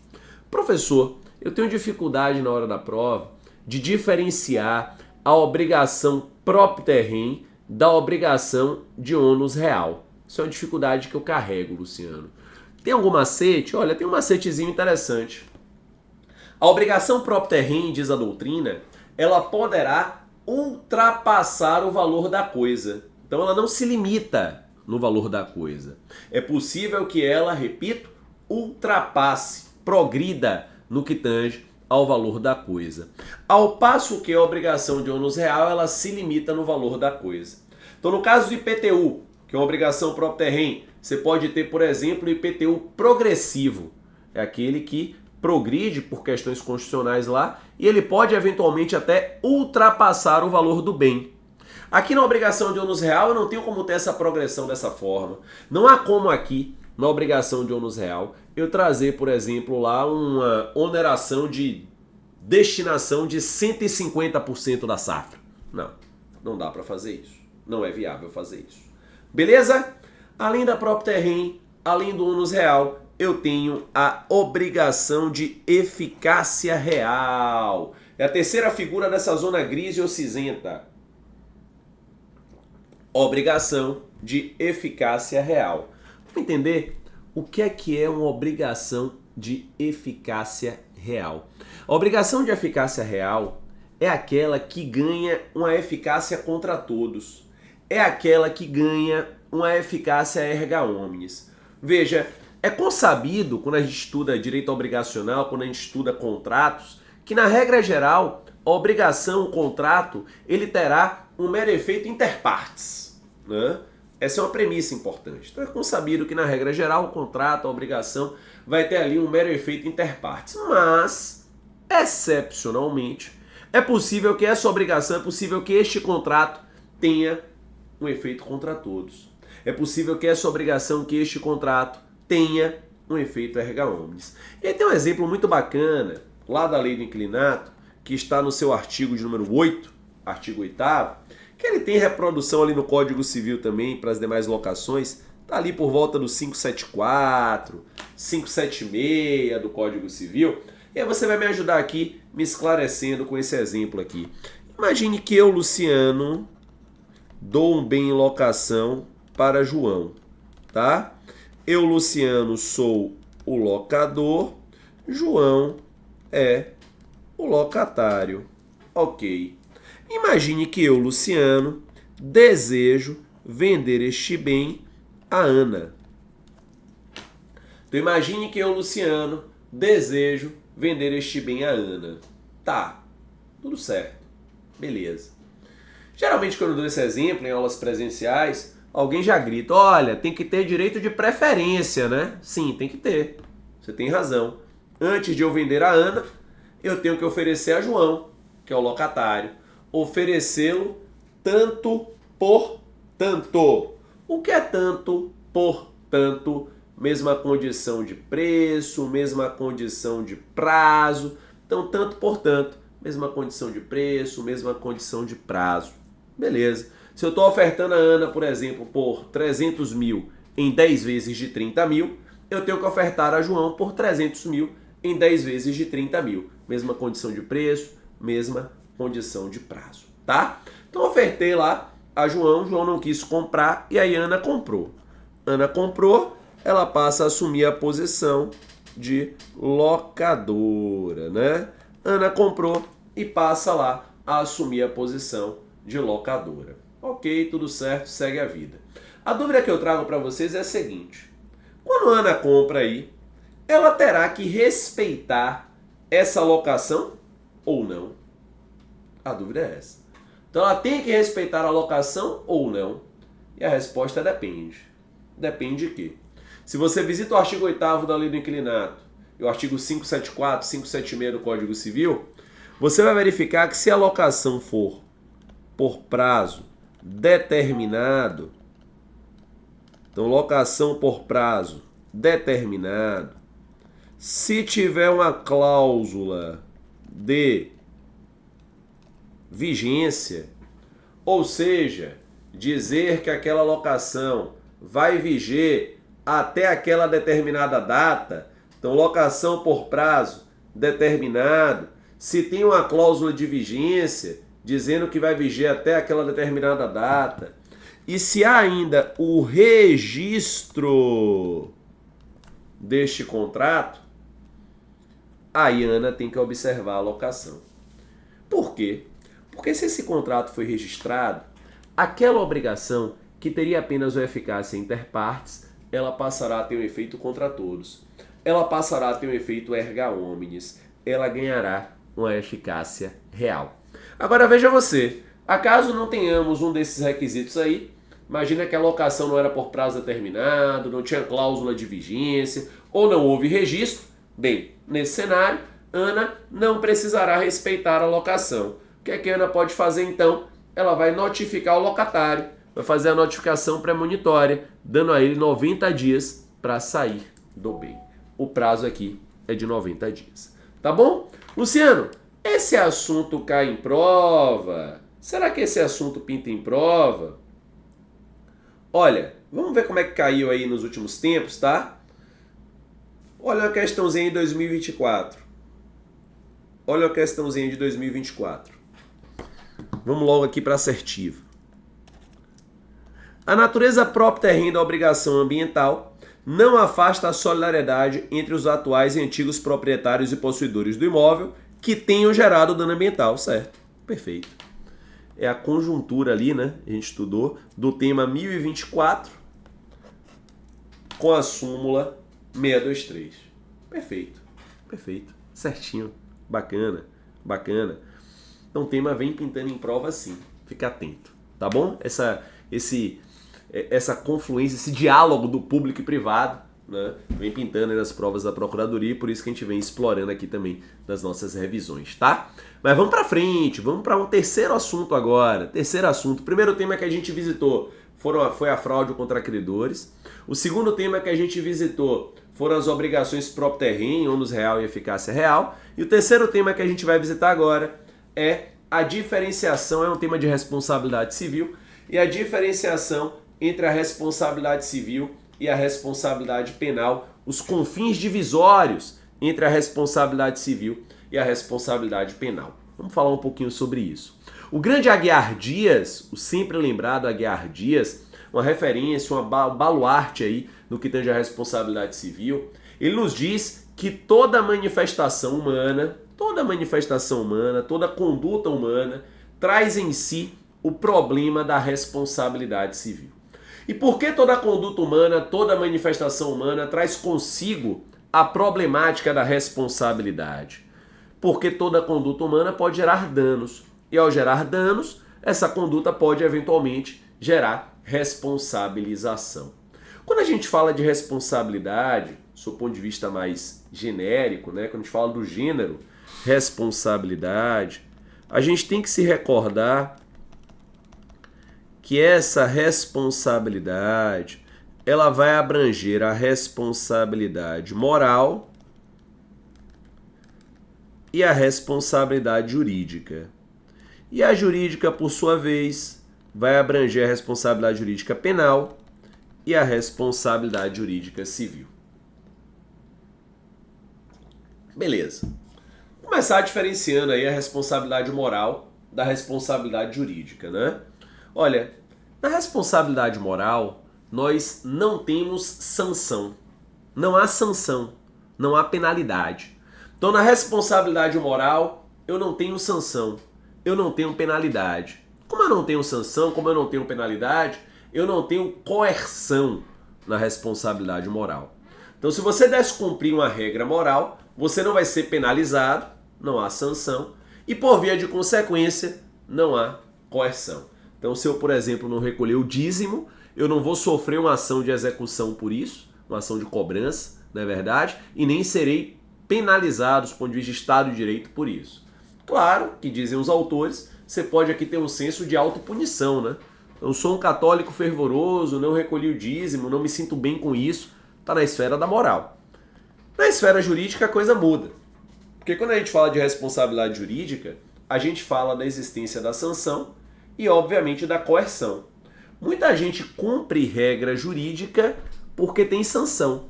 Professor, eu tenho dificuldade na hora da prova de diferenciar a obrigação próprio terreno da obrigação de ônus real. Isso é uma dificuldade que eu carrego, Luciano. Tem algum macete? Olha, tem um macetezinho interessante. A obrigação próprio terreno, diz a doutrina, ela poderá ultrapassar o valor da coisa. Então ela não se limita no valor da coisa. É possível que ela, repito, ultrapasse, progrida no que tange ao valor da coisa. Ao passo que a obrigação de ônus real, ela se limita no valor da coisa. Então no caso do IPTU, que é uma obrigação próprio terreno, você pode ter, por exemplo, o IPTU progressivo. É aquele que progride por questões constitucionais lá e ele pode eventualmente até ultrapassar o valor do bem. Aqui na obrigação de ônus real eu não tenho como ter essa progressão dessa forma. Não há como aqui, na obrigação de ônus real, eu trazer, por exemplo, lá uma oneração de destinação de 150% da safra. Não, não dá para fazer isso. Não é viável fazer isso. Beleza? Além da própria terreno, além do ônus real, eu tenho a obrigação de eficácia real. É a terceira figura dessa zona gris ou cinzenta. Obrigação de eficácia real. Vamos entender o que é uma obrigação de eficácia real. A obrigação de eficácia real é aquela que ganha uma eficácia contra todos. É aquela que ganha uma eficácia erga omnes. Veja, é consabido, quando a gente estuda direito obrigacional, quando a gente estuda contratos, que na regra geral, a obrigação, o contrato, ele terá um mero efeito inter partes, né? Essa é uma premissa importante. Então é consabido que na regra geral, o contrato, a obrigação, vai ter ali um mero efeito inter partes. Mas, excepcionalmente, é possível que essa obrigação, é possível que este contrato tenha um efeito contra todos. É possível que essa obrigação, que este contrato tenha um efeito erga omnes. E aí tem um exemplo muito bacana, lá da lei do inquilinato, que está no seu artigo de número 8, artigo 8º, que ele tem reprodução ali no Código Civil também para as demais locações, está ali por volta do 574, 576 do Código Civil. E aí você vai me ajudar aqui, me esclarecendo com esse exemplo aqui. Imagine que eu, Luciano, dou um bem em locação para João, tá? Eu, Luciano, sou o locador, João é o locatário. Ok. Imagine que eu, Luciano, desejo vender este bem a Ana. Então imagine que eu, Luciano, desejo vender este bem a Ana. Tá, tudo certo. Beleza. Geralmente quando eu dou esse exemplo em aulas presenciais, alguém já grita, olha, tem que ter direito de preferência, né? Sim, tem que ter. Você tem razão. Antes de eu vender a Ana, eu tenho que oferecer a João, que é o locatário. Oferecê-lo tanto por tanto. O que é tanto por tanto? Mesma condição de preço, mesma condição de prazo. Então, tanto por tanto, mesma condição de preço, mesma condição de prazo. Beleza. Se eu estou ofertando a Ana, por exemplo, por 300 mil em 10 vezes de 30 mil, eu tenho que ofertar a João por 300 mil em 10 vezes de 30 mil. Mesma condição de preço, mesma condição de prazo, tá? Então ofertei lá a João não quis comprar e aí Ana comprou. Ana comprou, ela passa a assumir a posição de locadora, né? Ana comprou e passa lá a assumir a posição de locadora. Ok, tudo certo, segue a vida. A dúvida que eu trago para vocês é a seguinte: quando Ana compra aí, ela terá que respeitar essa locação ou não? A dúvida é essa. Então ela tem que respeitar a locação ou não? E a resposta depende. Depende de quê? Se você visita o artigo 8º da Lei do Inquilinato e o artigo 574, 576 do Código Civil, você vai verificar que se a locação for por prazo determinado, então locação por prazo determinado, se tiver uma cláusula de vigência, ou seja, dizer que aquela locação vai viger até aquela determinada data, então locação por prazo determinado, se tem uma cláusula de vigência dizendo que vai viger até aquela determinada data, e se há ainda o registro deste contrato, aí Ana tem que observar a locação. Por quê? Porque se esse contrato foi registrado, aquela obrigação que teria apenas uma eficácia interpartes, ela passará a ter um efeito contra todos. Ela passará a ter um efeito erga omnes. Ela ganhará uma eficácia real. Agora veja você, acaso não tenhamos um desses requisitos aí, imagina que a locação não era por prazo determinado, não tinha cláusula de vigência, ou não houve registro, bem, nesse cenário, Ana não precisará respeitar a locação. O que é que a Ana pode fazer então? Ela vai notificar o locatário, vai fazer a notificação premonitória, dando a ele 90 dias para sair do bem. O prazo aqui é de 90 dias. Tá bom? Luciano, esse assunto cai em prova? Será que esse assunto pinta em prova? Olha, vamos ver como é que caiu aí nos últimos tempos, tá? Olha a questãozinha de 2024. Olha a questãozinha de 2024. Vamos logo aqui para a assertiva. A natureza própria terrena da obrigação ambiental não afasta a solidariedade entre os atuais e antigos proprietários e possuidores do imóvel que tenham gerado dano ambiental, certo? Perfeito. É a conjuntura ali, né? A gente estudou do tema 1024 com a súmula 623. Perfeito. Perfeito. Certinho. Bacana. Bacana. Então o tema vem pintando em prova sim. Fica atento. Tá bom? Essa confluência, esse diálogo do público e privado, né, vem pintando nas provas da Procuradoria, e por isso que a gente vem explorando aqui também nas nossas revisões, tá? Mas vamos para frente, vamos para um terceiro assunto agora. Terceiro assunto. O primeiro tema que a gente visitou foi a fraude contra credores. O segundo tema que a gente visitou foram as obrigações próprio terreno, ônus real e eficácia real. E o terceiro tema que a gente vai visitar agora é a diferenciação, é um tema de responsabilidade civil, e a diferenciação entre a responsabilidade civil e a responsabilidade penal, os confins divisórios entre a responsabilidade civil e a responsabilidade penal. Vamos falar um pouquinho sobre isso. O grande Aguiar Dias, o sempre lembrado Aguiar Dias, uma referência, um baluarte aí no que tange a responsabilidade civil, ele nos diz que toda manifestação humana, toda conduta humana traz em si o problema da responsabilidade civil. E por que toda conduta humana, toda manifestação humana traz consigo a problemática da responsabilidade? Porque toda conduta humana pode gerar danos. E ao gerar danos, essa conduta pode eventualmente gerar responsabilização. Quando a gente fala de responsabilidade, do ponto de vista mais genérico, né? Quando a gente fala do gênero responsabilidade, a gente tem que se recordar que essa responsabilidade, ela vai abranger a responsabilidade moral e a responsabilidade jurídica. E a jurídica, por sua vez, vai abranger a responsabilidade jurídica penal e a responsabilidade jurídica civil. Beleza. Vou começar diferenciando aí a responsabilidade moral da responsabilidade jurídica, né? Olha, na responsabilidade moral, nós não temos sanção. Não há sanção, não há penalidade. Então, na responsabilidade moral, eu não tenho sanção, eu não tenho penalidade. Como eu não tenho sanção, como eu não tenho penalidade, eu não tenho coerção na responsabilidade moral. Então, se você descumprir uma regra moral, você não vai ser penalizado, não há sanção, e por via de consequência, não há coerção. Então, se eu, por exemplo, não recolher o dízimo, eu não vou sofrer uma ação de execução por isso, uma ação de cobrança, não é verdade? E nem serei penalizado do ponto de vista de Estado de Direito por isso. Claro que, dizem os autores, você pode aqui ter um senso de autopunição, né? Eu sou um católico fervoroso, não recolhi o dízimo, não me sinto bem com isso, está na esfera da moral. Na esfera jurídica a coisa muda. Porque quando a gente fala de responsabilidade jurídica, a gente fala da existência da sanção e, obviamente, da coerção. Muita gente cumpre regra jurídica porque tem sanção.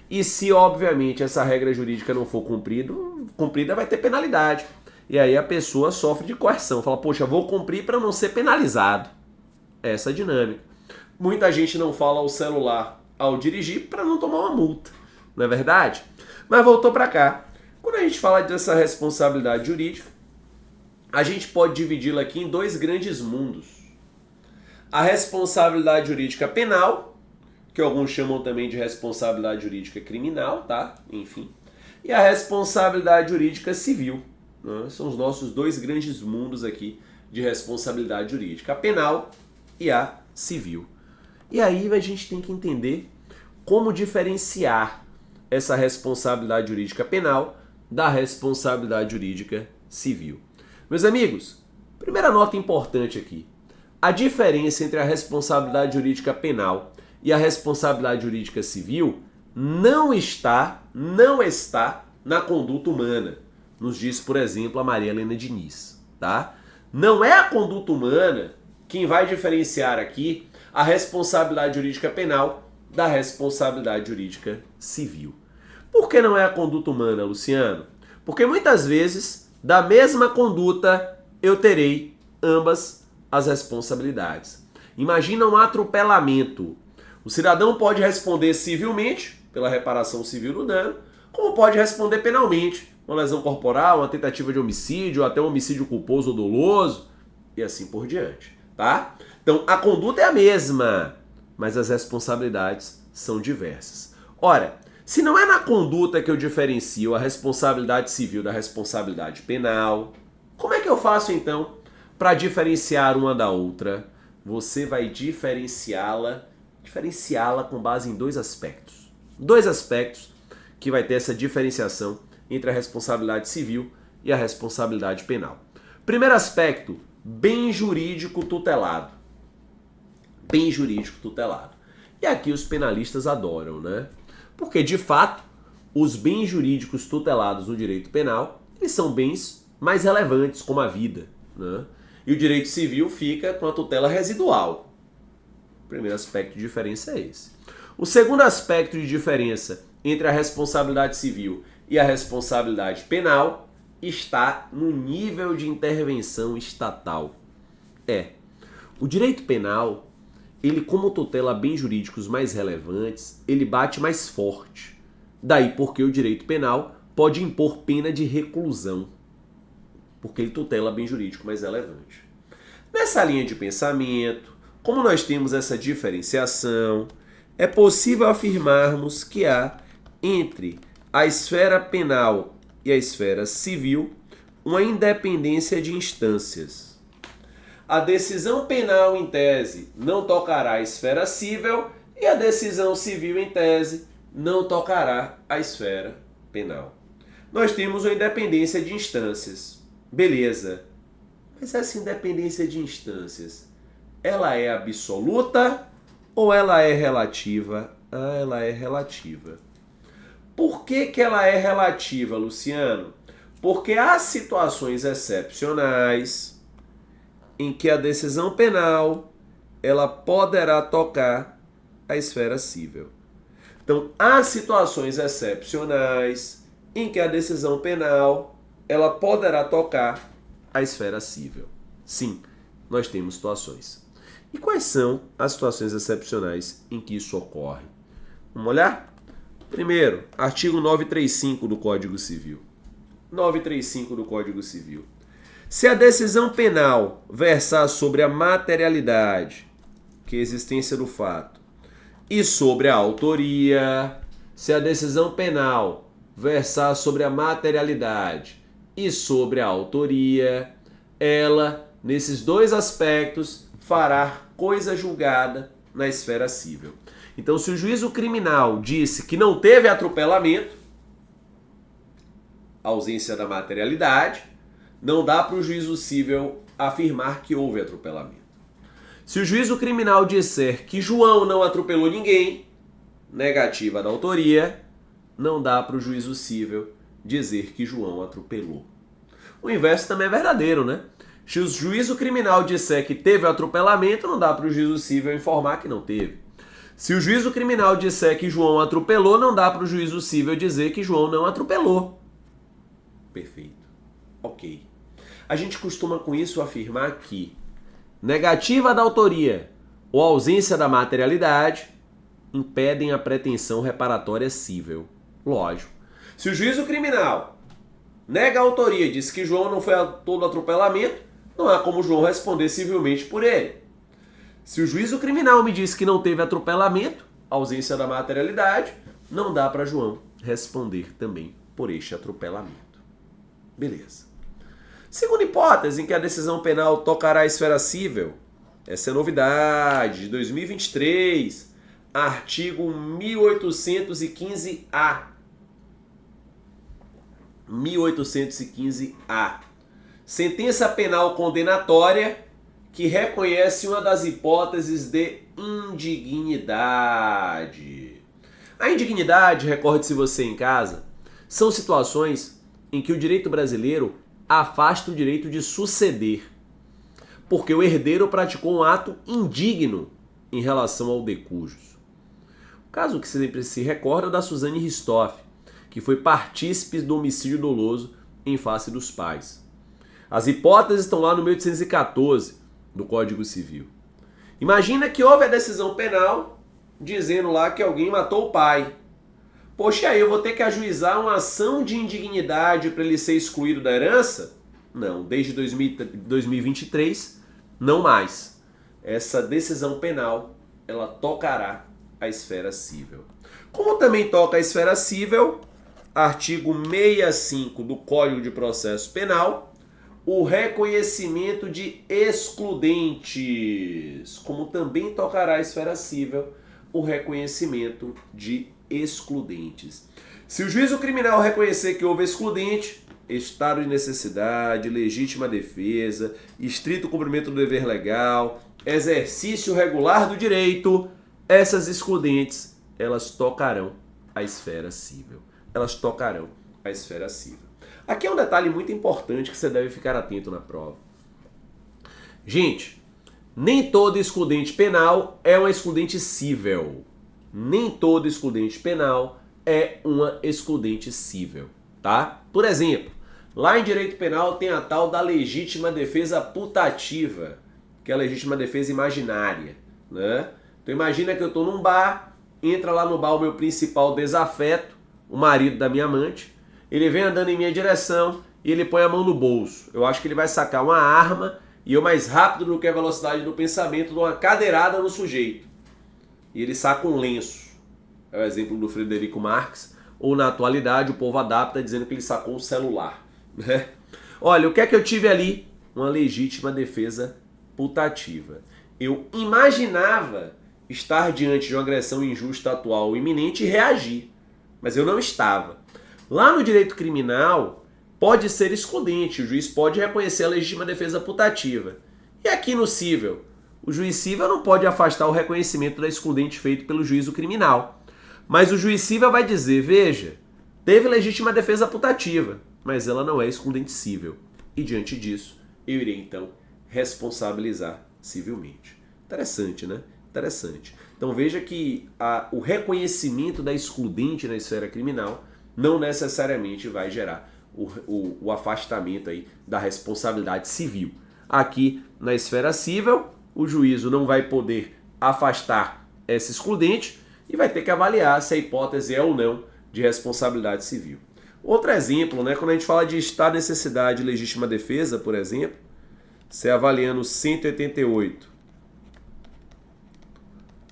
E se, obviamente, essa regra jurídica não for cumprida, vai ter penalidade. E aí a pessoa sofre de coerção. Fala, poxa, vou cumprir para não ser penalizado. Essa é a dinâmica. Muita gente não fala ao celular ao dirigir para não tomar uma multa. Não é verdade? Mas voltou para cá. Quando a gente fala dessa responsabilidade jurídica, a gente pode dividi-la aqui em dois grandes mundos. A responsabilidade jurídica penal, que alguns chamam também de responsabilidade jurídica criminal, tá? Enfim. E a responsabilidade jurídica civil. Né? São os nossos dois grandes mundos aqui de responsabilidade jurídica. A penal e a civil. E aí a gente tem que entender como diferenciar essa responsabilidade jurídica penal da responsabilidade jurídica civil. Meus amigos, primeira nota importante aqui. A diferença entre a responsabilidade jurídica penal e a responsabilidade jurídica civil não está na conduta humana, nos diz, por exemplo, a Maria Helena Diniz, tá? Não é a conduta humana quem vai diferenciar aqui a responsabilidade jurídica penal da responsabilidade jurídica civil. Por que não é a conduta humana, Luciano? Porque muitas vezes, da mesma conduta, eu terei ambas as responsabilidades. Imagina um atropelamento. O cidadão pode responder civilmente, pela reparação civil do dano, como pode responder penalmente, uma lesão corporal, uma tentativa de homicídio, até um homicídio culposo ou doloso, e assim por diante, tá? Então, a conduta é a mesma, mas as responsabilidades são diversas. Ora, se não é na conduta que eu diferencio a responsabilidade civil da responsabilidade penal, como é que eu faço então para diferenciar uma da outra? Você vai diferenciá-la com base em dois aspectos. Dois aspectos que vai ter essa diferenciação entre a responsabilidade civil e a responsabilidade penal. Primeiro aspecto, bem jurídico tutelado. Bem jurídico tutelado. E aqui os penalistas adoram, né? Porque, de fato, os bens jurídicos tutelados no direito penal, eles são bens mais relevantes, como a vida, né? E o direito civil fica com a tutela residual. O primeiro aspecto de diferença é esse. O segundo aspecto de diferença entre a responsabilidade civil e a responsabilidade penal está no nível de intervenção estatal. O direito penal, ele como tutela bens jurídicos mais relevantes, ele bate mais forte. Daí porque o direito penal pode impor pena de reclusão, porque ele tutela bem jurídico mais relevante. Nessa linha de pensamento, como nós temos essa diferenciação, é possível afirmarmos que há entre a esfera penal e a esfera civil uma independência de instâncias. A decisão penal, em tese, não tocará a esfera civil e a decisão civil, em tese, não tocará a esfera penal. Nós temos uma independência de instâncias. Beleza. Mas essa independência de instâncias, ela é absoluta ou ela é relativa? Ela é relativa. Por que ela é relativa, Luciano? Porque há situações excepcionais em que a decisão penal ela poderá tocar a esfera civil. Então, há situações excepcionais em que a decisão penal ela poderá tocar a esfera civil. Sim, nós temos situações. E quais são as situações excepcionais em que isso ocorre? Vamos olhar? Primeiro, artigo 935 do Código Civil. 935 do Código Civil. Se a decisão penal versar sobre a materialidade, que é a existência do fato, e sobre a autoria, se a decisão penal versar sobre a materialidade e sobre a autoria, ela, nesses dois aspectos, fará coisa julgada na esfera civil. Então, se o juízo criminal disse que não teve atropelamento, ausência da materialidade, não dá para o juízo civil afirmar que houve atropelamento. Se o juízo criminal disser que João não atropelou ninguém, negativa da autoria, não dá para o juízo civil dizer que João atropelou. O inverso também é verdadeiro, né? Se o juízo criminal disser que teve atropelamento, não dá para o juízo civil informar que não teve. Se o juízo criminal disser que João atropelou, não dá para o juízo civil dizer que João não atropelou. Perfeito. Ok. A gente costuma com isso afirmar que negativa da autoria ou ausência da materialidade impedem a pretensão reparatória cível. Lógico. Se o juízo criminal nega a autoria e diz que João não foi autor do atropelamento, não há como João responder civilmente por ele. Se o juízo criminal me diz que não teve atropelamento, ausência da materialidade, não dá para João responder também por este atropelamento. Beleza. Segunda hipótese em que a decisão penal tocará a esfera cível, essa é novidade, de 2023, artigo 1815-A. 1815-A. Sentença penal condenatória que reconhece uma das hipóteses de indignidade. A indignidade, recorde-se você em casa, são situações em que o direito brasileiro afasta o direito de suceder, porque o herdeiro praticou um ato indigno em relação ao decujus. O caso que sempre se recorda é o da Suzane Ristoff, que foi partícipe do homicídio doloso em face dos pais. As hipóteses estão lá no 1814 do Código Civil. Imagina que houve a decisão penal dizendo lá que alguém matou o pai. Poxa, aí eu vou ter que ajuizar uma ação de indignidade para ele ser excluído da herança? Não, desde 2023, não mais. Essa decisão penal, ela tocará a esfera cível. Como também toca a esfera cível, artigo 65 do Código de Processo Penal, o reconhecimento de excludentes. Como também tocará a esfera cível, o reconhecimento de excludentes. Se o juízo criminal reconhecer que houve excludente, estado de necessidade, legítima defesa, estrito cumprimento do dever legal, exercício regular do direito, essas excludentes, elas tocarão a esfera cível. Elas tocarão a esfera cível. Aqui é um detalhe muito importante que você deve ficar atento na prova. Gente, nem todo excludente penal é uma excludente cível. Nem todo excludente penal é uma excludente cível, tá? Por exemplo, lá em direito penal tem a tal da legítima defesa putativa, que é a legítima defesa imaginária, né? Então imagina que eu estou num bar, entra lá no bar o meu principal desafeto, o marido da minha amante, ele vem andando em minha direção e ele põe a mão no bolso. Eu acho que ele vai sacar uma arma e eu, mais rápido do que a velocidade do pensamento, dou uma cadeirada no sujeito. E ele saca um lenço. É o exemplo do Frederico Marx. Ou na atualidade o povo adapta dizendo que ele sacou um celular. Né? Olha, o que é que eu tive ali? Uma legítima defesa putativa. Eu imaginava estar diante de uma agressão injusta, atual ou iminente e reagir. Mas eu não estava. Lá no direito criminal, pode ser excludente. O juiz pode reconhecer a legítima defesa putativa. E aqui no cível? O juiz cível não pode afastar o reconhecimento da excludente feito pelo juízo criminal. Mas o juiz cível vai dizer, veja, teve legítima defesa putativa, mas ela não é excludente cível. E diante disso, eu irei então responsabilizar civilmente. Interessante, né? Interessante. Então veja que o reconhecimento da excludente na esfera criminal não necessariamente vai gerar o afastamento aí da responsabilidade civil. Aqui na esfera civil, o juízo não vai poder afastar essa excludente e vai ter que avaliar se a hipótese é ou não de responsabilidade civil. Outro exemplo, né, quando a gente fala de estado de necessidade e legítima defesa, por exemplo, você avaliando o 188,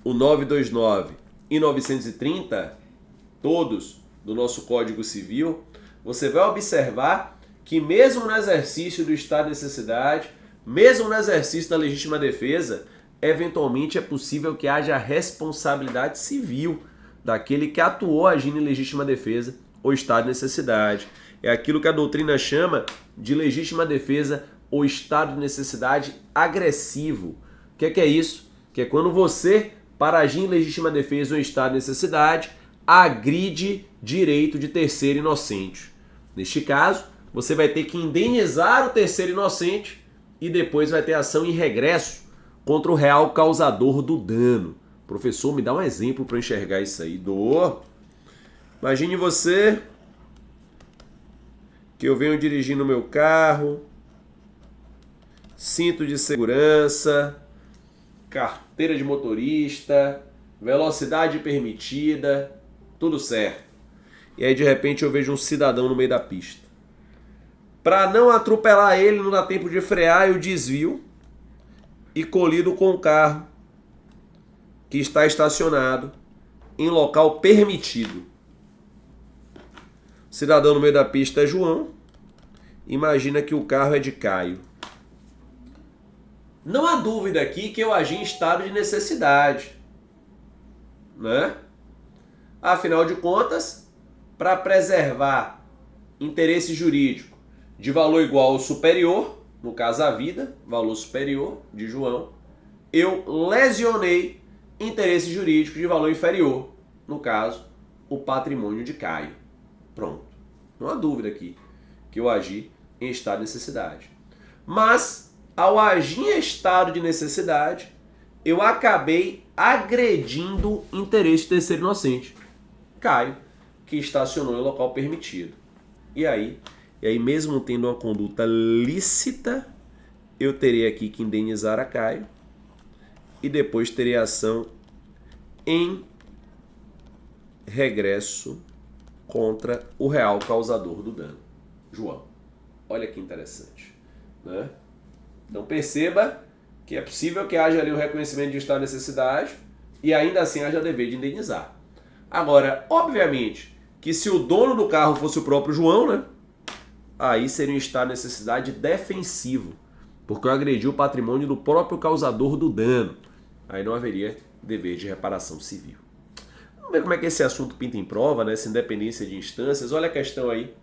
o 929 e 930, todos do nosso Código Civil, você vai observar que mesmo no exercício do estado de necessidade, mesmo no exercício da legítima defesa, eventualmente é possível que haja responsabilidade civil daquele que atuou agindo em legítima defesa ou estado de necessidade. É aquilo que a doutrina chama de legítima defesa ou estado de necessidade agressivo. O que é isso? Que é quando você, para agir em legítima defesa ou estado de necessidade, agride direito de terceiro inocente. Neste caso, você vai ter que indenizar o terceiro inocente e depois vai ter ação em regresso contra o real causador do dano. Professor, me dá um exemplo para enxergar isso aí. Imagine você que eu venho dirigindo meu carro, cinto de segurança, carteira de motorista, velocidade permitida, tudo certo. E aí de repente eu vejo um cidadão no meio da pista. Para não atropelar ele, não dá tempo de frear, eu desvio e colido com o carro que está estacionado em local permitido. O cidadão no meio da pista é João. Imagina que o carro é de Caio. Não há dúvida aqui que eu agi em estado de necessidade, né? Afinal de contas, para preservar interesse jurídico de valor igual ou superior, no caso a vida, valor superior de João, eu lesionei interesse jurídico de valor inferior, no caso, o patrimônio de Caio. Pronto. Não há dúvida aqui que eu agi em estado de necessidade. Mas, ao agir em estado de necessidade, eu acabei agredindo interesse de terceiro inocente, Caio, que estacionou em local permitido. E aí mesmo tendo uma conduta lícita, eu teria aqui que indenizar a Caio e depois teria ação em regresso contra o real causador do dano, João. Olha que interessante, né? Então perceba que é possível que haja ali o reconhecimento de estado de necessidade e ainda assim haja dever de indenizar. Agora, obviamente, que se o dono do carro fosse o próprio João, né? Aí seria um estado de necessidade defensivo, porque eu agredi o patrimônio do próprio causador do dano. Aí não haveria dever de reparação civil. Vamos ver como é que esse assunto pinta em prova, né? Essa independência de instâncias. Olha a questão aí.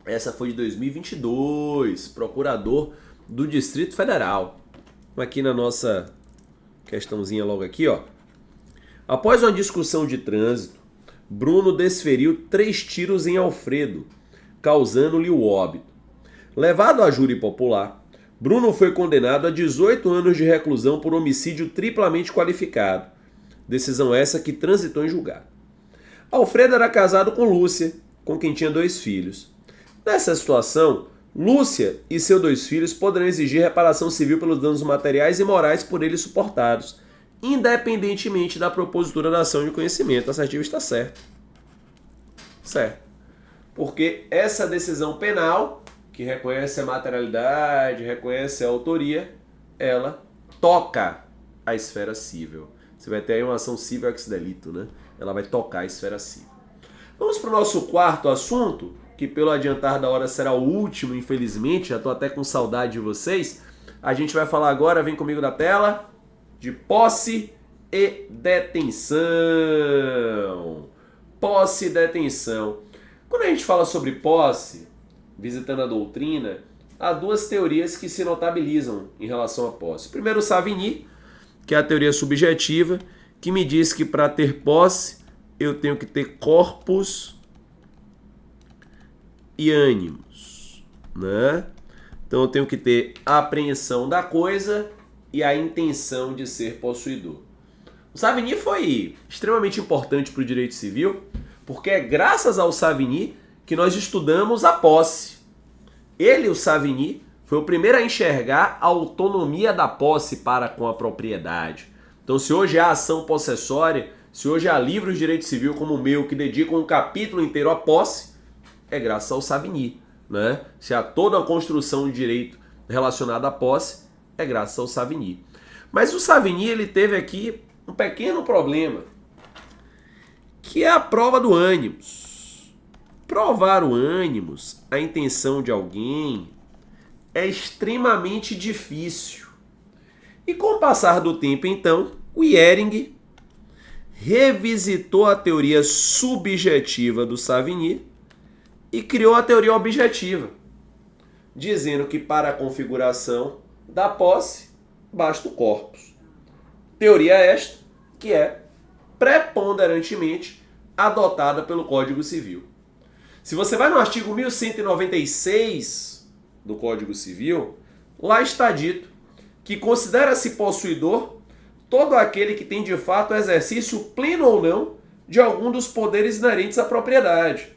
Essa foi de 2022, procurador do Distrito Federal. Aqui na nossa questãozinha logo aqui, ó. Após uma discussão de trânsito, Bruno desferiu 3 tiros em Alfredo, causando-lhe o óbito. Levado à júri popular, Bruno foi condenado a 18 anos de reclusão por homicídio triplamente qualificado. Decisão essa que transitou em julgado. Alfredo era casado com Lúcia, com quem tinha 2 filhos. Nessa situação, Lúcia e seus 2 filhos poderão exigir reparação civil pelos danos materiais e morais por eles suportados, independentemente da propositura da ação de conhecimento. A assertivo está certo. Certo. Porque essa decisão penal, que reconhece a materialidade, reconhece a autoria, ela toca a esfera civil. Você vai ter aí uma ação civil ex delito, né? Ela vai tocar a esfera civil. Vamos para o nosso quarto assunto, que pelo adiantar da hora será o último, infelizmente. Já estou até com saudade de vocês. A gente vai falar agora, vem comigo na tela, de posse e detenção. Posse e detenção. Quando a gente fala sobre posse, visitando a doutrina, há 2 teorias que se notabilizam em relação à posse. Primeiro, o Savigny, que é a teoria subjetiva, que me diz que para ter posse eu tenho que ter corpus e ânimos, né? Então eu tenho que ter a apreensão da coisa e a intenção de ser possuidor. O Savigny foi extremamente importante para o direito civil, porque é graças ao Savigny que nós estudamos a posse. Ele, o Savigny, foi o primeiro a enxergar a autonomia da posse para com a propriedade. Então, se hoje há ação possessória, se hoje há livros de direito civil como o meu que dedicam um capítulo inteiro à posse, é graças ao Savigny, né? Se há toda a construção de direito relacionada à posse, é graças ao Savigny. Mas o Savigny, ele teve aqui um pequeno problema, que é a prova do ânimos. Provar o ânimos, a intenção de alguém, é extremamente difícil. E com o passar do tempo, então, o Jhering revisitou a teoria subjetiva do Savigny e criou a teoria objetiva, dizendo que para a configuração da posse basta o corpus. Teoria esta que é preponderantemente adotada pelo Código Civil. Se você vai no artigo 1196 do Código Civil, lá está dito que considera-se possuidor todo aquele que tem de fato exercício pleno ou não de algum dos poderes inerentes à propriedade.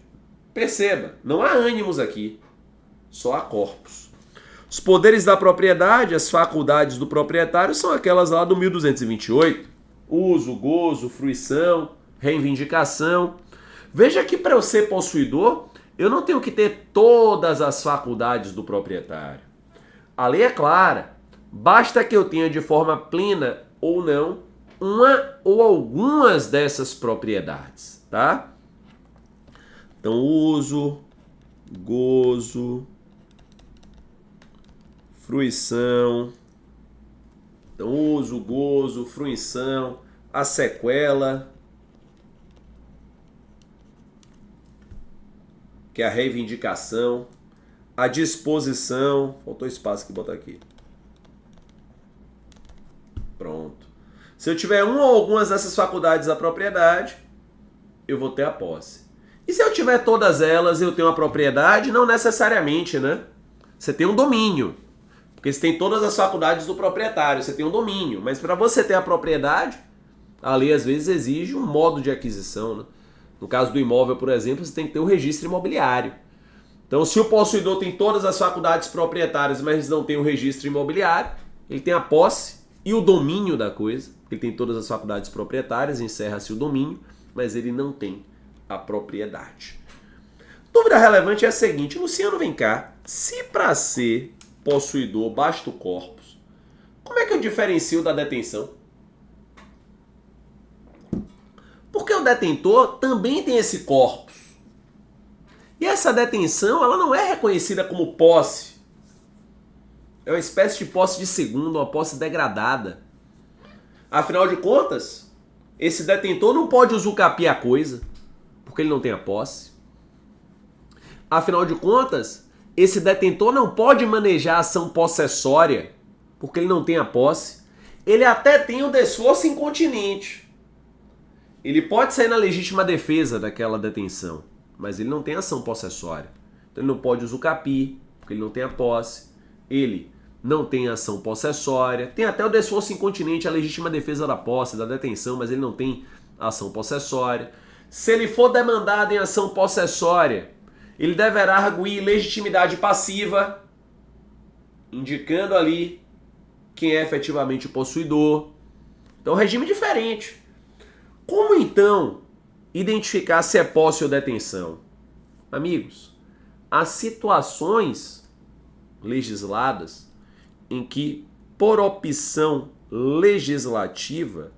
Perceba, não há ânimos aqui, só há corpus. Os poderes da propriedade, as faculdades do proprietário, são aquelas lá do 1228. Uso, gozo, fruição, reivindicação. Veja que para eu ser possuidor, eu não tenho que ter todas as faculdades do proprietário. A lei é clara. Basta que eu tenha de forma plena ou não uma ou algumas dessas propriedades, tá? Então, uso, gozo, fruição. Então, uso, gozo, fruição, a sequela, que é a reivindicação, a disposição. Faltou espaço que botar aqui. Pronto. Se eu tiver uma ou algumas dessas faculdades da propriedade, eu vou ter a posse. E se eu tiver todas elas e eu tenho a propriedade? Não necessariamente, né? Você tem um domínio. Porque você tem todas as faculdades do proprietário, você tem um domínio. Mas para você ter a propriedade, a lei às vezes exige um modo de aquisição, né? No caso do imóvel, por exemplo, você tem que ter o registro imobiliário. Então, se o possuidor tem todas as faculdades proprietárias, mas não tem o registro imobiliário, ele tem a posse e o domínio da coisa. Ele tem todas as faculdades proprietárias, encerra-se o domínio, mas ele não tem a propriedade. Dúvida relevante é a seguinte: Luciano, vem cá. Se para ser possuidor basta o corpus, como é que eu diferencio da detenção? Porque o detentor também tem esse corpus. E essa detenção, ela não é reconhecida como posse. É uma espécie de posse de segundo, uma posse degradada. Afinal de contas, esse detentor não pode usucapiar a coisa, porque ele não tem a posse. Afinal de contas, esse detentor não pode manejar a ação possessória, porque ele não tem a posse. Ele até tem o desforço incontinente. Ele pode sair na legítima defesa daquela detenção, mas ele não tem ação possessória. Então ele não pode usucapiar, porque ele não tem a posse. Ele não tem ação possessória. Tem até o desforço incontinente, a legítima defesa da posse, da detenção, mas ele não tem ação possessória. Se ele for demandado em ação possessória, ele deverá arguir legitimidade passiva, indicando ali quem é efetivamente o possuidor. Então, regime diferente. Como então identificar se é posse ou detenção? Amigos, há situações legisladas em que, por opção legislativa,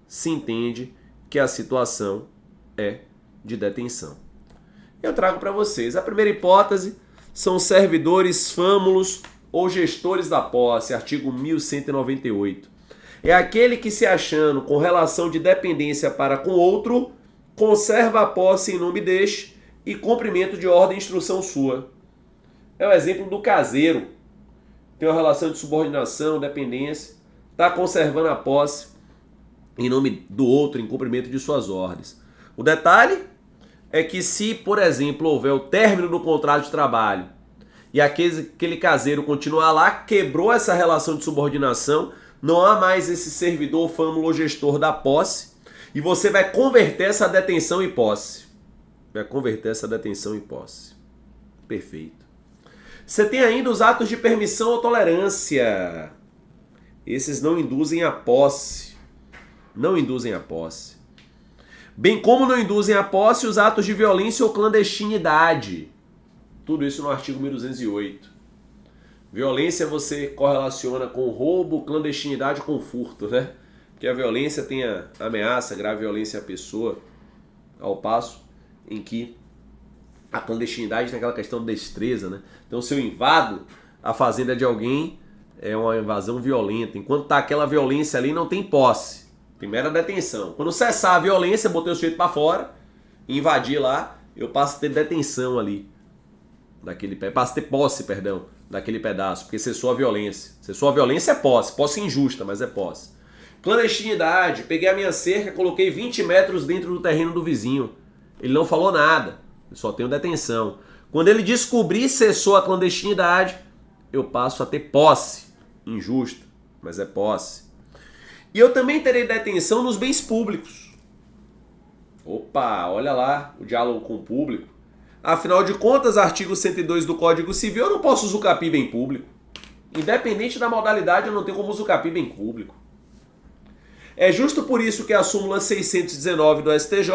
se entende que a situação é de detenção. Eu trago para vocês. A primeira hipótese são servidores, fâmulos ou gestores da posse, artigo 1198. É aquele que, se achando com relação de dependência para com outro, conserva a posse em nome deste e cumprimento de ordem e instrução sua. É o exemplo do caseiro. Tem uma relação de subordinação, dependência, está conservando a posse em nome do outro, em cumprimento de suas ordens. O detalhe é que se, por exemplo, houver o término do contrato de trabalho e aquele caseiro continuar lá, quebrou essa relação de subordinação, Não há mais esse servidor famulosgestor da posse e você vai converter essa detenção em posse. Vai converter essa detenção em posse. Perfeito. Você tem ainda os atos de permissão ou tolerância. Esses não induzem a posse. Não induzem a posse. Bem como não induzem a posse os atos de violência ou clandestinidade. Tudo isso no artigo 1208. Violência você correlaciona com roubo, clandestinidade com furto, né? Porque a violência tem a ameaça, grave violência à pessoa, ao passo em que a clandestinidade tem aquela questão de destreza, né? Então se eu invado a fazenda de alguém, é uma invasão violenta. Enquanto tá aquela violência ali, não tem posse. Tem mera detenção. Quando cessar a violência, botei o sujeito para fora, invadir lá, eu passo a ter detenção ali. Passo a ter posse, perdão, daquele pedaço, porque cessou a violência. Cessou a violência é posse. Posse injusta, mas é posse. Clandestinidade. Peguei a minha cerca, coloquei 20 metros dentro do terreno do vizinho. Ele não falou nada. Eu só tenho detenção. Quando ele descobrir cessou a clandestinidade, eu passo a ter posse. Injusta, mas é posse. E eu também terei detenção nos bens públicos. Opa, olha lá o diálogo com o público. Afinal de contas, artigo 102 do Código Civil, eu não posso usucapir bem público. Independente da modalidade, eu não tenho como usucapir bem público. É justo por isso que a súmula 619 do STJ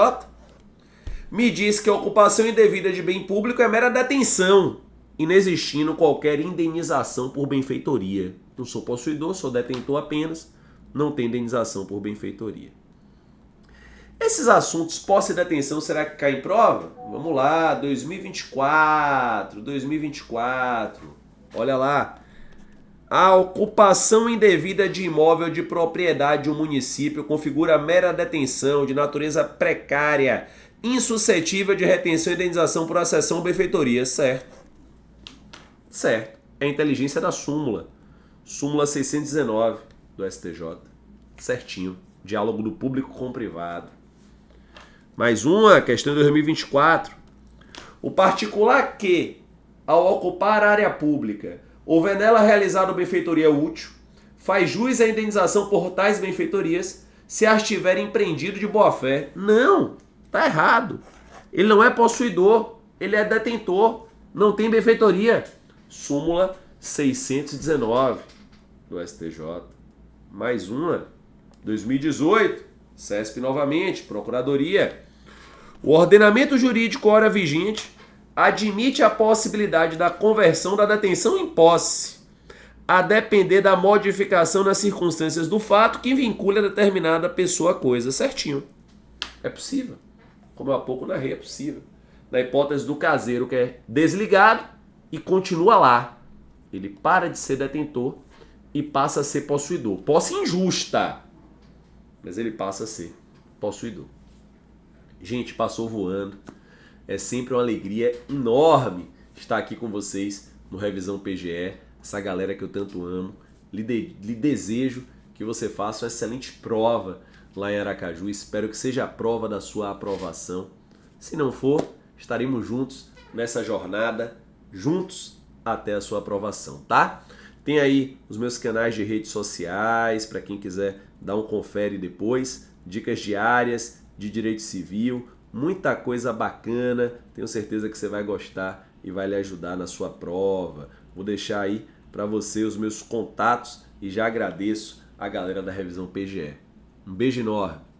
me diz que a ocupação indevida de bem público é mera detenção, inexistindo qualquer indenização por benfeitoria. Não sou possuidor, sou detentor apenas, não tem indenização por benfeitoria. Esses assuntos, posse e detenção, será que cai em prova? Vamos lá, 2024, olha lá. A ocupação indevida de imóvel de propriedade de um município configura mera detenção de natureza precária, insuscetível de retenção e indenização por acessão ou benfeitoria. Certo. Certo. É a inteligência da súmula. Súmula 619 do STJ. Certinho. Diálogo do público com o privado. Mais uma, questão de 2024. O particular que, ao ocupar a área pública, houver nela realizado benfeitoria útil, faz jus à indenização por tais benfeitorias se as tiver empreendido de boa-fé. Não, tá errado. Ele não é possuidor, ele é detentor, não tem benfeitoria. Súmula 619 do STJ. Mais uma, 2018, CESP novamente, Procuradoria. O ordenamento jurídico ora vigente admite a possibilidade da conversão da detenção em posse, a depender da modificação nas circunstâncias do fato que vincule a determinada pessoa a coisa. Certinho. É possível. Como eu há pouco narrei, é possível. Na hipótese do caseiro que é desligado e continua lá. Ele para de ser detentor e passa a ser possuidor. Posse injusta, mas ele passa a ser possuidor. Gente, passou voando. É sempre uma alegria enorme estar aqui com vocês no Revisão PGE, essa galera que eu tanto amo. Lhe desejo que você faça uma excelente prova lá em Aracaju. Espero que seja a prova da sua aprovação. Se não for, estaremos juntos nessa jornada, juntos até a sua aprovação, tá? Tem aí os meus canais de redes sociais, para quem quiser dar um confere depois, dicas diárias de direito civil, muita coisa bacana, tenho certeza que você vai gostar e vai lhe ajudar na sua prova. Vou deixar aí para você os meus contatos e já agradeço a galera da Revisão PGE. Um beijo enorme!